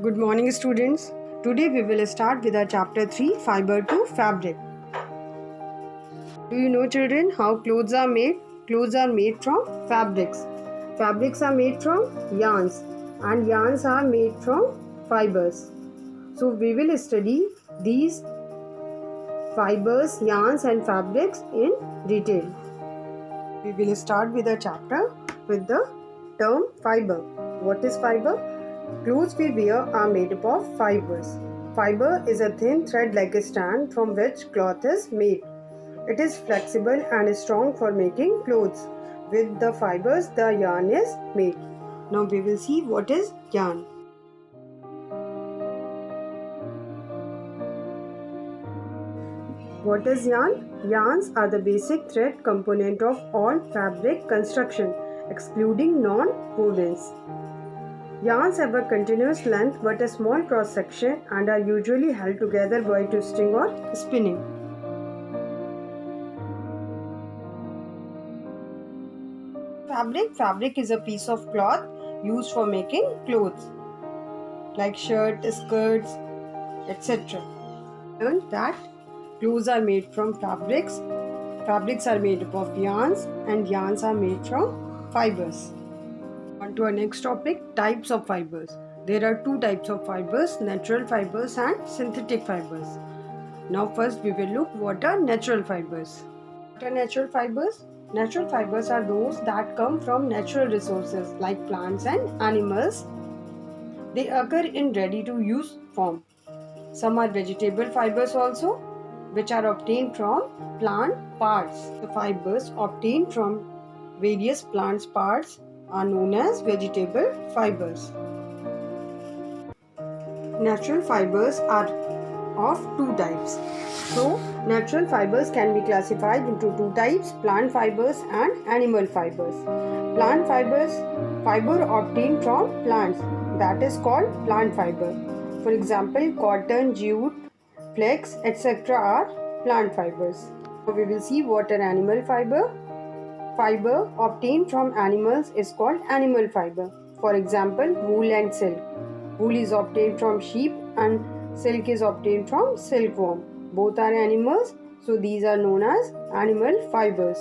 Good morning, students. Today we will start with our chapter 3, Fiber to Fabric. Do you know, children, how clothes are made? Clothes are made from fabrics. Fabrics are made from yarns, and yarns are made from fibers. So we will study these fibers, yarns and fabrics in detail. We will start with a chapter with the term fiber. What is fiber? Clothes we wear are made up of fibers. Fiber is a thin thread like a strand from which cloth is made. It is flexible and strong for making clothes. With the fibers, the yarn is made. Now we will see what is yarn. What is yarn? Yarns are the basic thread component of all fabric construction, excluding non-wovens. Yarns have a continuous length but a small cross section and are usually held together by twisting or spinning. Fabric is a piece of cloth used for making clothes like shirts, skirts, etc. Learn that clothes are made from fabrics. Fabrics are made up of yarns and yarns are made from fibers. On to our next topic, types of fibers. There are two types of fibers, natural fibers and synthetic fibers. Now first we will look what are natural fibers. What are natural fibers? Natural fibers are those that come from natural resources like plants and animals. They occur in ready to use form. Some are vegetable fibers also, which are obtained from plant parts. The fibers obtained from various plant parts are known as vegetable fibers. Natural fibers are of two types. So, natural fibers can be classified into two types, plant fibers and animal fibers. Plant fibers, fiber obtained from plants, that is called plant fiber. For example, cotton, jute, flax, etc. are plant fibers. Now we will see what are animal fiber. Fiber obtained from animals is called animal fiber. For example, wool and silk. Wool is obtained from sheep and silk is obtained from silkworm. Both are animals, so these are known as animal fibers.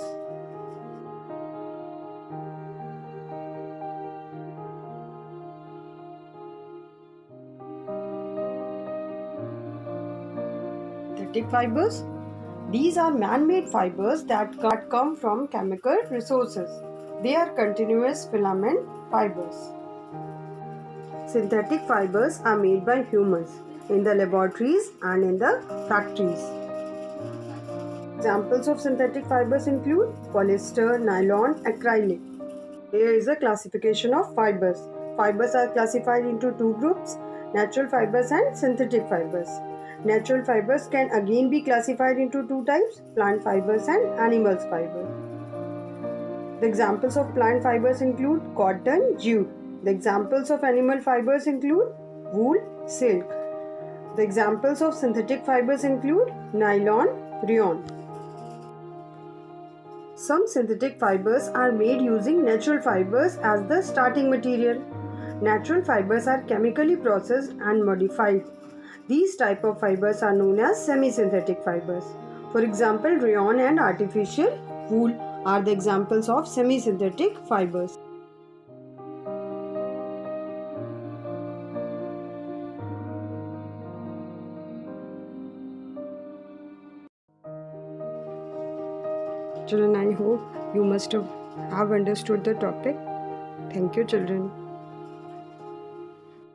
Synthetic fibers. These are man-made fibers that come from chemical resources. They are continuous filament fibers. Synthetic fibers are made by humans in the laboratories and in the factories. Examples of synthetic fibers include polyester, nylon, acrylic. Here is a classification of fibers. Fibers are classified into two groups, natural fibers and synthetic fibers. Natural fibers can again be classified into two types, plant fibers and animal fibers. The examples of plant fibers include cotton, jute. The examples of animal fibers include wool, silk. The examples of synthetic fibers include nylon, rayon. Some synthetic fibers are made using natural fibers as the starting material. Natural fibers are chemically processed and modified. These type of fibers are known as semi-synthetic fibers. For example, rayon and artificial wool are the examples of semi-synthetic fibers. Children, I hope you must have understood the topic. Thank you, children.